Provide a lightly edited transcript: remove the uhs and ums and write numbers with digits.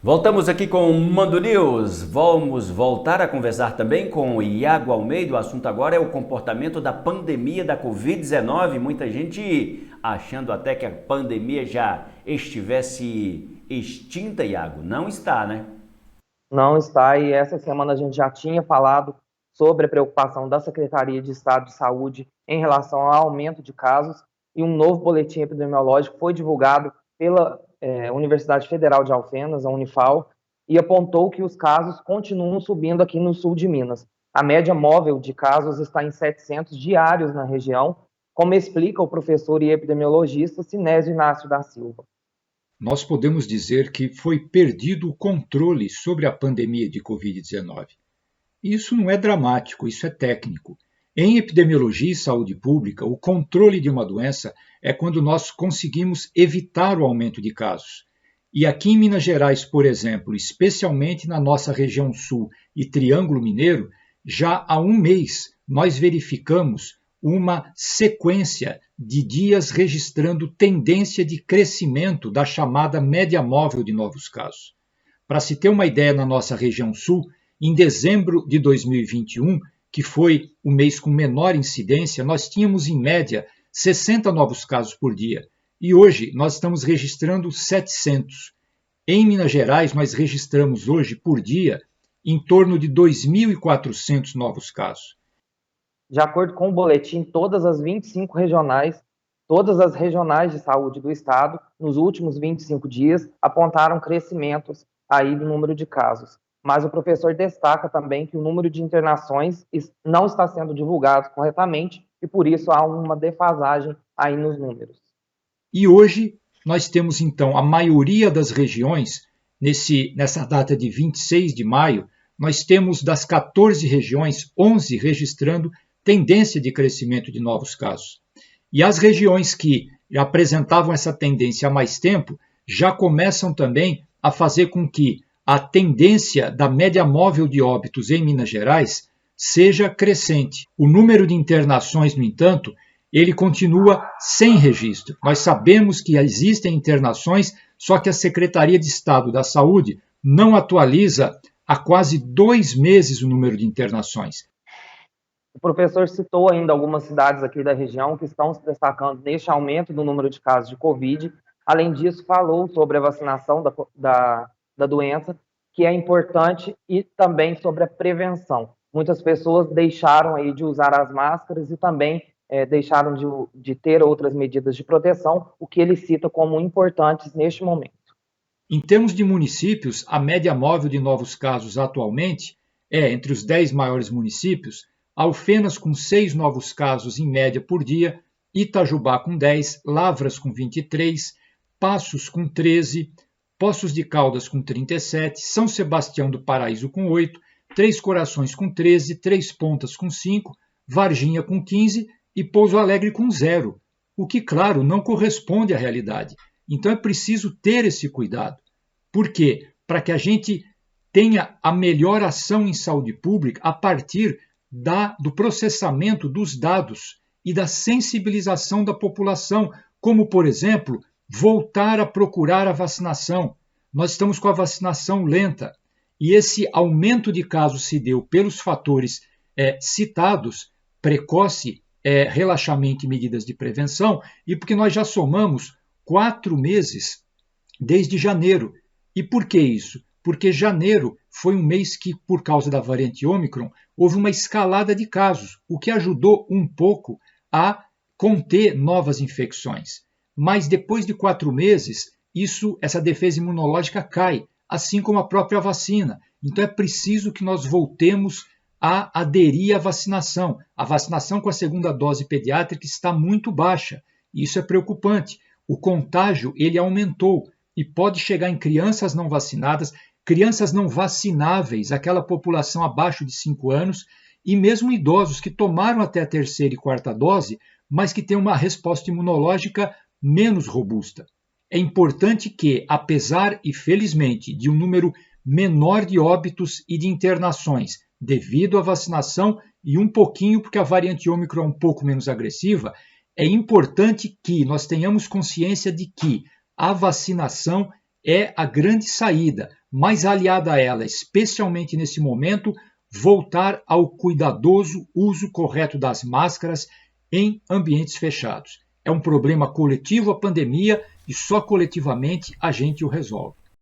Voltamos aqui com o Mando News. Vamos voltar a conversar também com o Iago Almeida. O assunto agora é o comportamento da pandemia da Covid-19. Muita gente achando até que a pandemia já estivesse extinta, Iago. Não está, né? Não está, e essa semana a gente já tinha falado sobre a preocupação da Secretaria de Estado de Saúde em relação ao aumento de casos, e um novo boletim epidemiológico foi divulgado pela Universidade Federal de Alfenas, a Unifal, e apontou que os casos continuam subindo aqui no sul de Minas. A média móvel de casos está em 700 diários na região, como explica o professor e epidemiologista Sinésio Inácio da Silva. Nós podemos dizer que foi perdido o controle sobre a pandemia de Covid-19. Isso não é dramático, isso é técnico. Em epidemiologia e saúde pública, o controle de uma doença é quando nós conseguimos evitar o aumento de casos. E aqui em Minas Gerais, por exemplo, especialmente na nossa região sul e Triângulo Mineiro, já há um mês nós verificamos uma sequência de dias registrando tendência de crescimento da chamada média móvel de novos casos. Para se ter uma ideia, na nossa região sul, em dezembro de 2021, que foi o mês com menor incidência, nós tínhamos em média 60 novos casos por dia. E hoje nós estamos registrando 700. Em Minas Gerais, nós registramos hoje por dia em torno de 2.400 novos casos. De acordo com o boletim, todas as regionais de saúde do estado, nos últimos 25 dias, apontaram crescimentos aí do número de casos. Mas o professor destaca também que o número de internações não está sendo divulgado corretamente e por isso há uma defasagem aí nos números. E hoje nós temos então a maioria das regiões, nessa data de 26 de maio, nós temos das 14 regiões, 11 registrando tendência de crescimento de novos casos. E as regiões que apresentavam essa tendência há mais tempo já começam também a fazer com que a tendência da média móvel de óbitos em Minas Gerais seja crescente. O número de internações, no entanto, ele continua sem registro. Nós sabemos que existem internações, só que a Secretaria de Estado da Saúde não atualiza há quase 2 meses o número de internações. O professor citou ainda algumas cidades aqui da região que estão se destacando neste aumento do número de casos de Covid. Além disso, falou sobre a vacinação da doença, que é importante, e também sobre a prevenção. Muitas pessoas deixaram aí de usar as máscaras e também deixaram de ter outras medidas de proteção, o que ele cita como importantes neste momento. Em termos de municípios, a média móvel de novos casos atualmente é, entre os 10 maiores municípios, Alfenas com 6 novos casos em média por dia, Itajubá com 10, Lavras com 23, Passos com 13, Poços de Caldas com 37, São Sebastião do Paraíso com 8, Três Corações com 13, Três Pontas com 5, Varginha com 15 e Pouso Alegre com 0, o que, claro, não corresponde à realidade. Então é preciso ter esse cuidado. Por quê? Para que a gente tenha a melhor ação em saúde pública a partir do processamento dos dados e da sensibilização da população, como, por exemplo, voltar a procurar a vacinação. Nós estamos com a vacinação lenta e esse aumento de casos se deu pelos fatores citados, precoce, relaxamento e medidas de prevenção, e porque nós já somamos 4 meses desde janeiro. E por que isso? Porque janeiro foi um mês que, por causa da variante Ômicron, houve uma escalada de casos, o que ajudou um pouco a conter novas infecções. Mas depois de 4 meses, essa defesa imunológica cai, assim como a própria vacina. Então é preciso que nós voltemos a aderir à vacinação. A vacinação com a segunda dose pediátrica está muito baixa. Isso é preocupante. O contágio ele aumentou e pode chegar em crianças não vacinadas, crianças não vacináveis, aquela população abaixo de 5 anos, e mesmo idosos que tomaram até a terceira e quarta dose, mas que têm uma resposta imunológica menos robusta. É importante que, apesar e felizmente de um número menor de óbitos e de internações devido à vacinação e um pouquinho porque a variante Ômicron é um pouco menos agressiva, é importante que nós tenhamos consciência de que a vacinação é a grande saída, mas aliada a ela, especialmente nesse momento, voltar ao cuidadoso uso correto das máscaras em ambientes fechados. É um problema coletivo a pandemia e só coletivamente a gente o resolve.